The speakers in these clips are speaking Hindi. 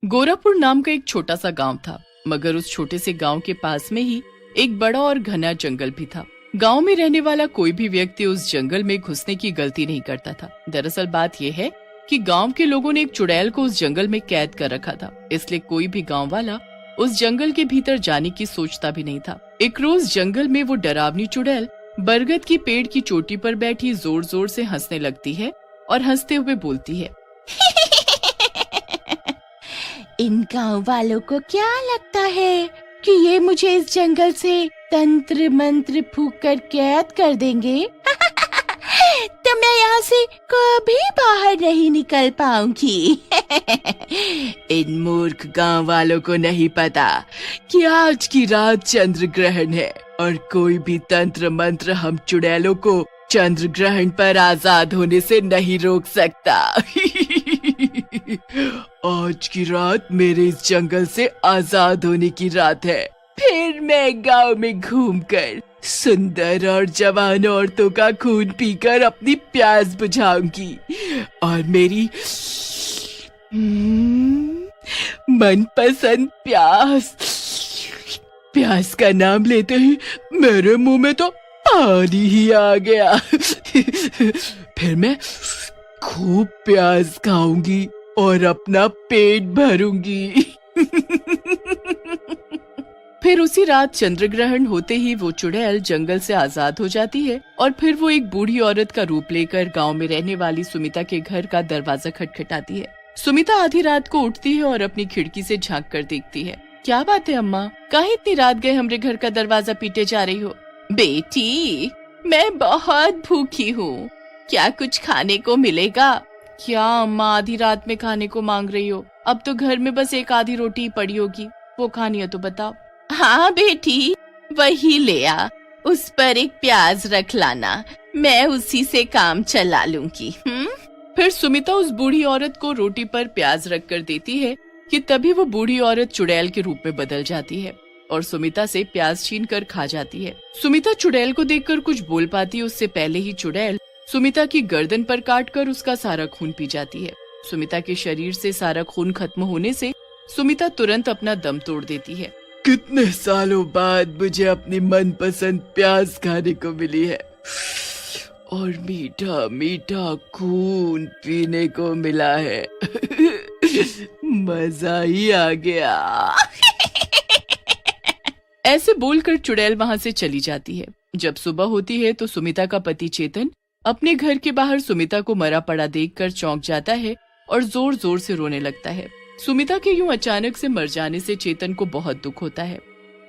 गोरापुर नाम का एक छोटा सा गांव था, मगर उस छोटे से गांव के पास में ही एक बड़ा और घना जंगल भी था। गांव में रहने वाला कोई भी व्यक्ति उस जंगल में घुसने की गलती नहीं करता था। दरअसल बात यह है कि गांव के लोगों ने एक चुड़ैल को उस जंगल में कैद कर रखा था, इसलिए कोई भी गांव वाला उस जंगल के भीतर जाने की सोचता भी नहीं था। एक रोज जंगल में वो डरावनी चुड़ैल बरगद की पेड़ की चोटी पर बैठी जोर जोर से हंसने लगती है और हंसते हुए बोलती है, इन गांव वालों को क्या लगता है कि ये मुझे इस जंगल से तंत्र मंत्र फूंक कर कैद कर देंगे? तो मैं यहाँ से कभी बाहर नहीं निकल पाऊंगी। इन मूर्ख गांव वालों को नहीं पता कि आज की रात चंद्र ग्रहण है और कोई भी तंत्र मंत्र हम चुड़ैलों को चंद्र ग्रहण पर आजाद होने से नहीं रोक सकता। आज की रात मेरे इस जंगल से आजाद होने की रात है। फिर मैं गांव में घूमकर सुंदर और जवान औरतों का खून पीकर अपनी प्यास बुझाऊंगी और मेरी मनपसंद प्यास का नाम लेते ही मेरे मुंह में तो पानी ही आ गया। फिर मैं खूब प्याज खाऊंगी और अपना पेट भरूंगी। फिर उसी रात चंद्र ग्रहण होते ही वो चुड़ैल जंगल से आजाद हो जाती है और फिर वो एक बूढ़ी औरत का रूप लेकर गांव में रहने वाली सुमिता के घर का दरवाजा खटखटाती है। सुमिता आधी रात को उठती है और अपनी खिड़की से झांक कर देखती है। क्या बात है अम्मा, काहे इतनी रात गए हमरे घर का दरवाजा पीटे जा रही हो? बेटी, मैं बहुत भूखी हूँ, क्या कुछ खाने को मिलेगा? क्या अम्मा आधी रात में खाने को मांग रही हो? अब तो घर में बस एक आधी रोटी पड़ी होगी, वो खानी है तो बताओ। हाँ बेटी, वही ले आ, उस पर एक प्याज रख लाना, मैं उसी से काम चला लूंगी। फिर सुमिता उस बूढ़ी औरत को रोटी पर प्याज रख कर देती है कि तभी वो बूढ़ी औरत चुड़ैल के रूप में बदल जाती है और सुमिता से प्याज छीन कर खा जाती है। सुमिता चुड़ैल को देखकर कुछ बोल पाती है उससे पहले ही चुड़ैल सुमिता की गर्दन पर काटकर उसका सारा खून पी जाती है। सुमिता के शरीर से सारा खून खत्म होने से सुमिता तुरंत अपना दम तोड़ देती है। कितने सालों बाद मुझे अपनी मनपसंद प्याज खाने को मिली है और मीठा मीठा खून पीने को मिला है। मजा ही आ गया। ऐसे बोलकर चुड़ैल वहाँ से चली जाती है। जब सुबह होती है तो सुमिता का पति चेतन अपने घर के बाहर सुमिता को मरा पड़ा देखकर चौंक जाता है और जोर जोर से रोने लगता है। सुमिता के यूं अचानक से मर जाने से चेतन को बहुत दुख होता है।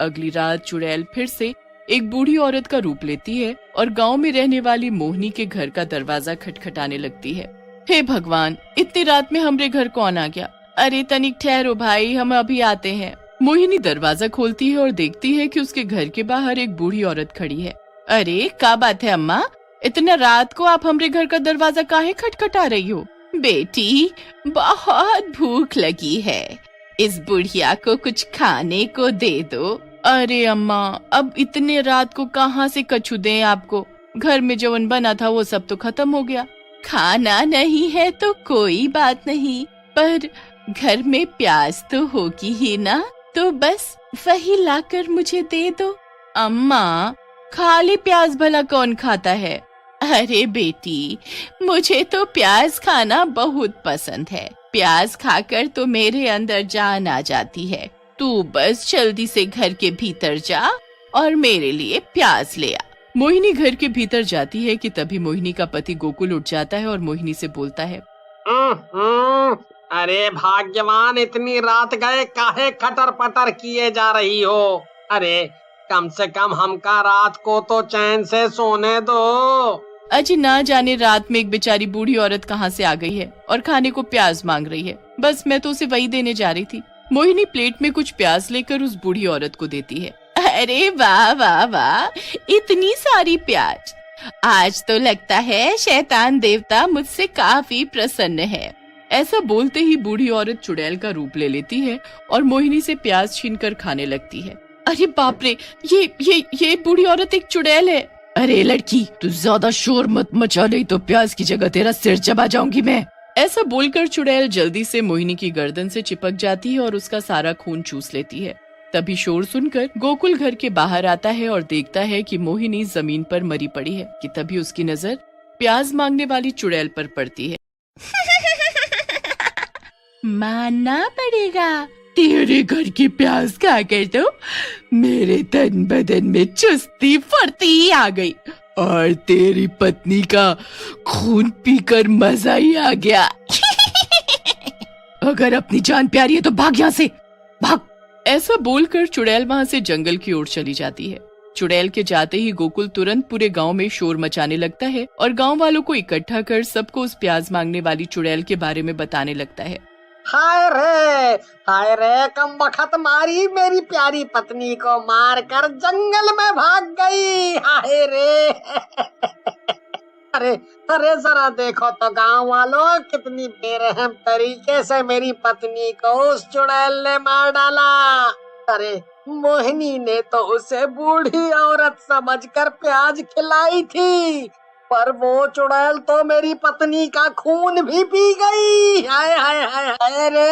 अगली रात चुड़ैल फिर से एक बूढ़ी औरत का रूप लेती है और गांव में रहने वाली मोहिनी के घर का दरवाजा खटखटाने लगती है। हे भगवान, इतनी रात में हमरे घर कौन आ गया? अरे तनिक ठहरो भाई, हम अभी आते हैं। मोहिनी दरवाजा खोलती है और देखती है कि उसके घर के बाहर एक बूढ़ी औरत खड़ी है। अरे क्या बात है अम्मा, इतना रात को आप हमरे घर का दरवाजा काहे खटखटा रही हो? बेटी, बहुत भूख लगी है, इस बुढ़िया को कुछ खाने को दे दो। अरे अम्मा, अब इतने रात को कहाँ से कछु दें आपको? घर में जवन बना था वो सब तो खत्म हो गया। खाना नहीं है तो कोई बात नहीं, पर घर में प्याज तो होगी ही ना, तो बस वही लाकर मुझे दे दो। अम्मा, खाली प्याज भला कौन खाता है? अरे बेटी, मुझे तो प्याज खाना बहुत पसंद है, प्याज खाकर तो मेरे अंदर जान आ जाती है। तू बस जल्दी से घर के भीतर जा और मेरे लिए प्याज ले आ। मोहिनी घर के भीतर जाती है कि तभी मोहिनी का पति गोकुल उठ जाता है और मोहिनी से बोलता है, अरे भाग्यवान, इतनी रात गए काहे खटर पटर किए जा रही हो? अरे कम से कम हमका रात को तो चैन से सोने दो। अजी ना जाने रात में एक बेचारी बूढ़ी औरत कहाँ से आ गई है और खाने को प्याज मांग रही है। बस मैं तो उसे वही देने जा रही थी। मोहिनी प्लेट में कुछ प्याज लेकर उस बूढ़ी औरत को देती है। अरे वाह वाह वाह, इतनी सारी प्याज, आज तो लगता है शैतान देवता मुझसे काफी प्रसन्न है। ऐसा बोलते ही बूढ़ी औरत चुड़ैल का रूप ले लेती है और मोहिनी से प्याज छीनकर खाने लगती है। अरे बाप रे, ये बूढ़ी औरत एक चुड़ैल है। अरे लड़की, तू ज्यादा शोर मत मचा, नहीं तो प्याज की जगह तेरा सिर चबा जाऊंगी मैं। ऐसा बोलकर चुड़ैल जल्दी से मोहिनी की गर्दन से चिपक जाती है और उसका सारा खून चूस लेती है। तभी शोर सुनकर गोकुल घर के बाहर आता है और देखता है कि मोहिनी जमीन पर मरी पड़ी है कि तभी उसकी नजर प्याज मांगने वाली चुड़ैल पर पड़ती है। मानना पड़ेगा, तेरे घर की प्याज खाकर तो मेरे तन बदन में चुस्ती फुर्ती आ गई और तेरी पत्नी का खून पीकर मजा ही आ गया। अगर अपनी जान प्यारी है तो भाग यहाँ से, भाग। ऐसा बोलकर चुड़ैल वहाँ से जंगल की ओर चली जाती है। चुड़ैल के जाते ही गोकुल तुरंत पूरे गांव में शोर मचाने लगता है और गांव वालों को इकट्ठा कर सबको उस प्याज मांगने वाली चुड़ैल के बारे में बताने लगता है। हाय रे कम बखत मारी मेरी प्यारी पत्नी को मार कर जंगल में भाग गई। हाय रे। अरे जरा देखो तो गांव वालों, कितनी बेरहम तरीके से मेरी पत्नी को उस चुड़ैल ने मार डाला। अरे मोहिनी ने तो उसे बूढ़ी औरत समझकर प्याज खिलाई थी, पर वो चुड़ैल तो मेरी पत्नी का खून भी पी गई। हाय हाय हाय हाय रे।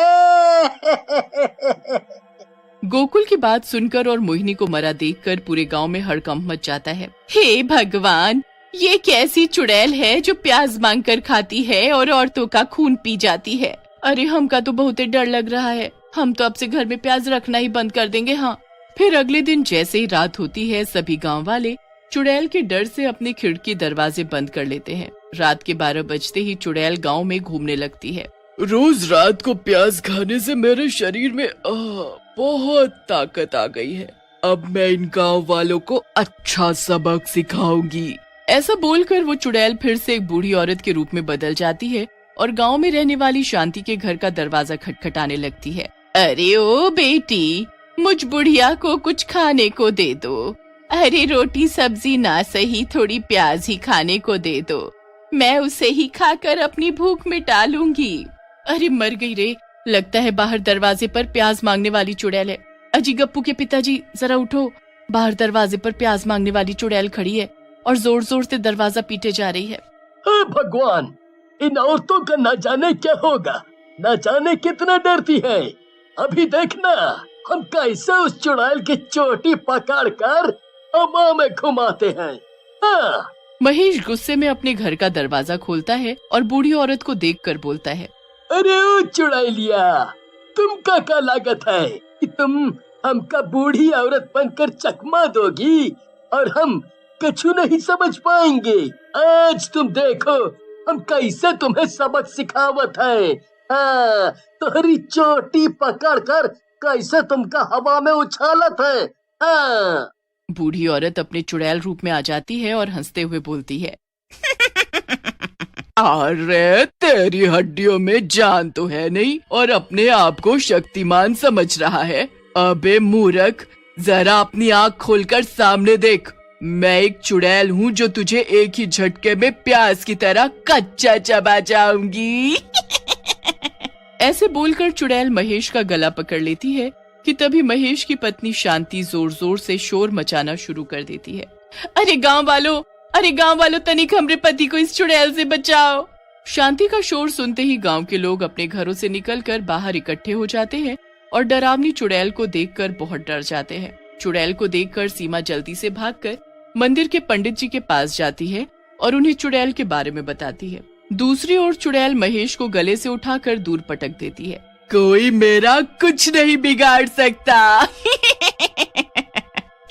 गोकुल की बात सुनकर और मोहिनी को मरा देखकर पूरे गांव में हड़कंप मच जाता है। हे भगवान, ये कैसी चुड़ैल है जो प्याज मांगकर खाती है और औरतों का खून पी जाती है। अरे हमका तो बहुत डर लग रहा है, हम तो अब से घर में प्याज रखना ही बंद कर देंगे। हाँ। फिर अगले दिन जैसे ही रात होती है, सभी गांव वाले चुड़ैल के डर से अपने खिड़की दरवाजे बंद कर लेते हैं। रात के 12 बजते ही चुड़ैल गांव में घूमने लगती है। रोज रात को प्याज खाने से मेरे शरीर में बहुत ताकत आ गई है। अब मैं इन गांव वालों को अच्छा सबक सिखाऊंगी। ऐसा बोलकर वो चुड़ैल फिर से एक बूढ़ी औरत के रूप में बदल जाती है और गांव में रहने वाली शांति के घर का दरवाजा खटखटाने लगती है। अरे ओ बेटी, मुझ बुढ़िया को कुछ खाने को दे दो। अरे रोटी सब्जी ना सही, थोड़ी प्याज ही खाने को दे दो, मैं उसे ही खाकर अपनी भूख मिटा लूंगी। अरे मर गई रे, लगता है बाहर दरवाजे पर प्याज मांगने वाली चुड़ैल है। अजी गप्पू के पिताजी जरा उठो, बाहर दरवाजे पर प्याज मांगने वाली चुड़ैल खड़ी है और जोर जोर से दरवाजा पीटे जा रही है। भगवान, इन औरतों का न जाने क्या होगा, न जाने कितना डरती है। अभी देखना हम कैसे उस चुड़ैल की चोटी पकड़ कर हवा में घुमाते हैं। हाँ। महेश गुस्से में अपने घर का दरवाजा खोलता है और बूढ़ी औरत को देखकर बोलता है। अरे ओ चुड़ैलिया, तुम क्या लागत है कि तुम हमका बूढ़ी औरत बनकर चकमा दोगी और हम कछु नहीं समझ पाएंगे। आज तुम देखो हम कैसे तुम्हें सबक सिखावत है। हाँ, तुम्हारी चोटी पकड़ कर कैसे तुमका हवा में उछालत है। हाँ। बूढ़ी औरत अपने चुड़ैल रूप में आ जाती है और हंसते हुए बोलती है। अरे तेरी हड्डियों में जान तो है नहीं और अपने आप को शक्तिमान समझ रहा है। अबे मूर्ख, जरा अपनी आँख खोलकर सामने देख। मैं एक चुड़ैल हूँ जो तुझे एक ही झटके में प्याज की तरह कच्चा चबा जाऊंगी। ऐसे बोलकर चुड़ैल महेश का गला पकड़ लेती है कि तभी महेश की पत्नी शांति जोर जोर से शोर मचाना शुरू कर देती है। अरे गांव वालों, तनिक हमरे पति को इस चुड़ैल से बचाओ। शांति का शोर सुनते ही गांव के लोग अपने घरों से निकलकर बाहर इकट्ठे हो जाते हैं और डरावनी चुड़ैल को देखकर बहुत डर जाते हैं। चुड़ैल को देखकर सीमा जल्दी से भागकर मंदिर के पंडित जी के पास जाती है और उन्हें चुड़ैल के बारे में बताती है। दूसरी ओर चुड़ैल महेश को गले से उठाकर दूर पटक देती है। कोई मेरा कुछ नहीं बिगाड़ सकता।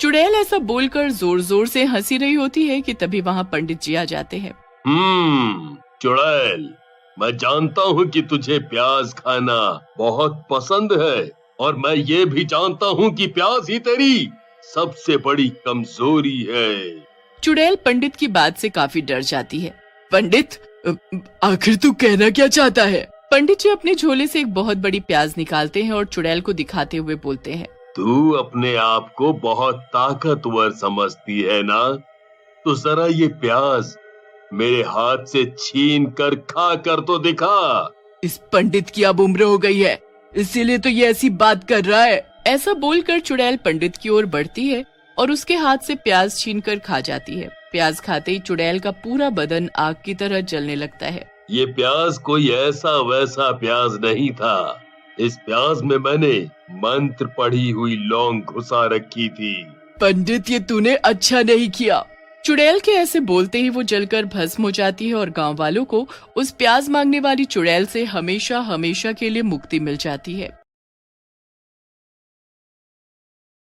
चुड़ैल ऐसा बोलकर जोर जोर से हंसी रही होती है कि तभी वहाँ पंडित जी आ जाते हैं। चुड़ैल, मैं जानता हूँ कि तुझे प्याज खाना बहुत पसंद है और मैं ये भी जानता हूँ कि प्याज ही तेरी सबसे बड़ी कमजोरी है। चुड़ैल पंडित की बात से काफी डर जाती है। पंडित, आखिर तू कहना क्या चाहता है? पंडित जी अपने झोले से एक बहुत बड़ी प्याज निकालते हैं और चुड़ैल को दिखाते हुए बोलते हैं। तू अपने आप को बहुत ताकतवर समझती है ना? तो जरा ये प्याज मेरे हाथ से छीन कर खा कर तो दिखा। इस पंडित की अब उम्र हो गई है, इसीलिए तो ये ऐसी बात कर रहा है। ऐसा बोलकर चुड़ैल पंडित की ओर बढ़ती है और उसके हाथ से प्याज छीनकर खा जाती है। प्याज खाते ही चुड़ैल का पूरा बदन आग की तरह जलने लगता है। ये प्याज कोई ऐसा वैसा प्याज नहीं था। इस प्याज में मैंने मंत्र पढ़ी हुई लौंग घुसा रखी थी। पंडित, ये तूने अच्छा नहीं किया। चुड़ैल के ऐसे बोलते ही वो जलकर भस्म हो जाती है और गांव वालों को उस प्याज मांगने वाली चुड़ैल से हमेशा हमेशा के लिए मुक्ति मिल जाती है।